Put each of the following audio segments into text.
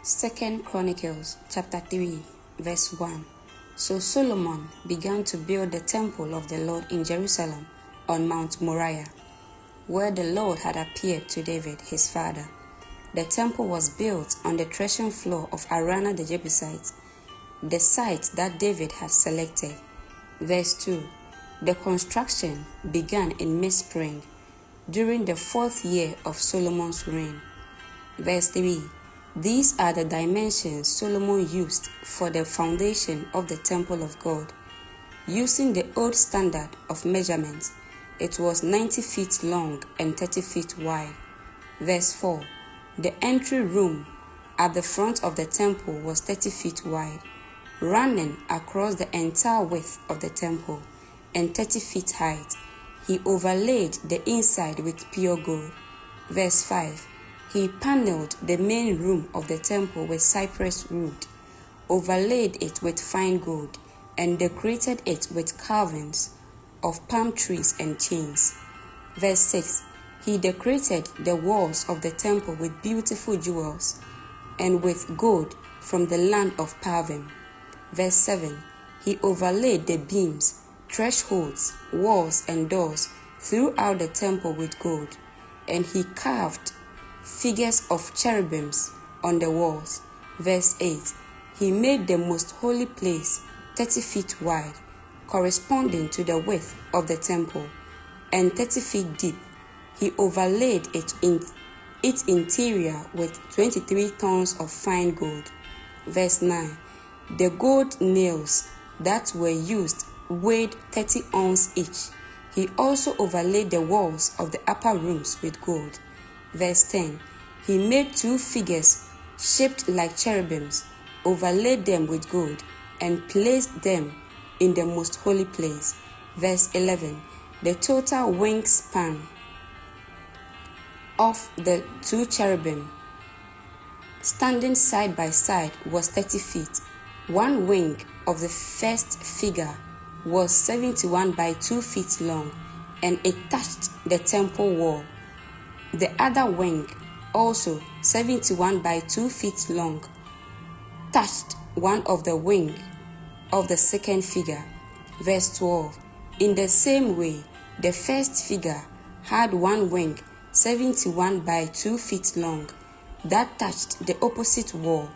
2 Chronicles chapter 3 verse 1. So Solomon began to build the temple of the Lord in Jerusalem on Mount Moriah, where the Lord had appeared to David his father. The temple was built on the threshing floor of Araunah the Jebusite, the site that David had selected. Verse 2. The construction began in mid-spring, during the 4th year of Solomon's reign. Verse 3. These are the dimensions Solomon used for the foundation of the temple of God. Using the old standard of measurements, it was 90 feet long and 30 feet wide. Verse 4. The entry room at the front of the temple was 30 feet wide, running across the entire width of the temple, and 30 feet height. He overlaid the inside with pure gold. Verse 5. He paneled the main room of the temple with cypress wood, overlaid it with fine gold, and decorated it with carvings of palm trees and chains. Verse 6. He decorated the walls of the temple with beautiful jewels and with gold from the land of Parvim. Verse 7. He overlaid the beams, thresholds, walls, and doors throughout the temple with gold, and he carved figures of cherubims on the walls. Verse 8. He made the most holy place 30 feet wide, corresponding to the width of the temple, and 30 feet deep. He overlaid its interior with 23 tons of fine gold. Verse 9. The gold nails that were used weighed 30 ounces each. He also overlaid the walls of the upper rooms with gold. Verse 10. He made 2 figures shaped like cherubims, overlaid them with gold, and placed them in the most holy place. Verse 11. The total wingspan of the 2 cherubim, standing side by side, was 30 feet. One wing of the first figure was 71 by 2 feet long, and it touched the temple wall. The other wing, also 71 by 2 feet long, touched one of the wing of the second figure. Verse 12. In the same way, the first figure had one wing 71 by 2 feet long that touched the opposite wall.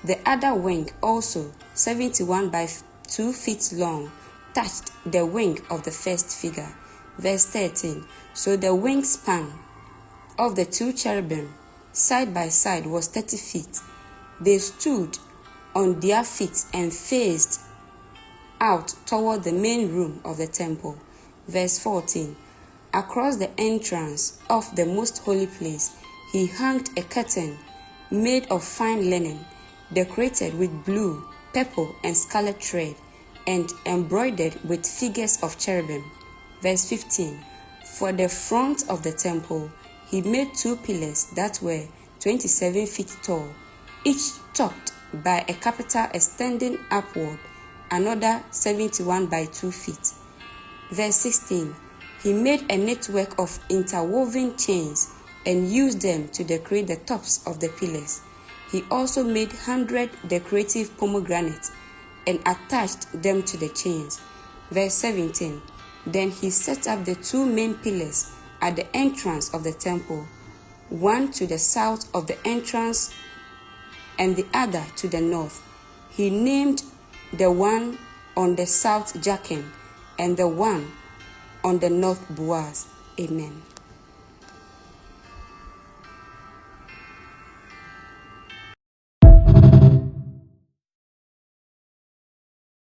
The other wing, also 71 by 2 feet long, touched the wing of the first figure. Verse 13. So the wingspan of the 2 cherubim side by side was 30 feet. They stood on their feet and faced out toward the main room of the temple. Verse 14. Across the entrance of the most holy place, he hung a curtain made of fine linen, decorated with blue, purple, and scarlet thread, and embroidered with figures of cherubim. Verse 15. For the front of the temple, he made 2 pillars that were 27 feet tall, each topped by a capital extending upward, another 71 by 2 feet. Verse 16. He made a network of interwoven chains and used them to decorate the tops of the pillars. He also made 100 decorative pomegranates and attached them to the chains. Verse 17. Then he set up the 2 main pillars at the entrance of the temple, one to the south of the entrance and the other to the north. He named the one on the south Jachin and the one on the north Boaz. Amen.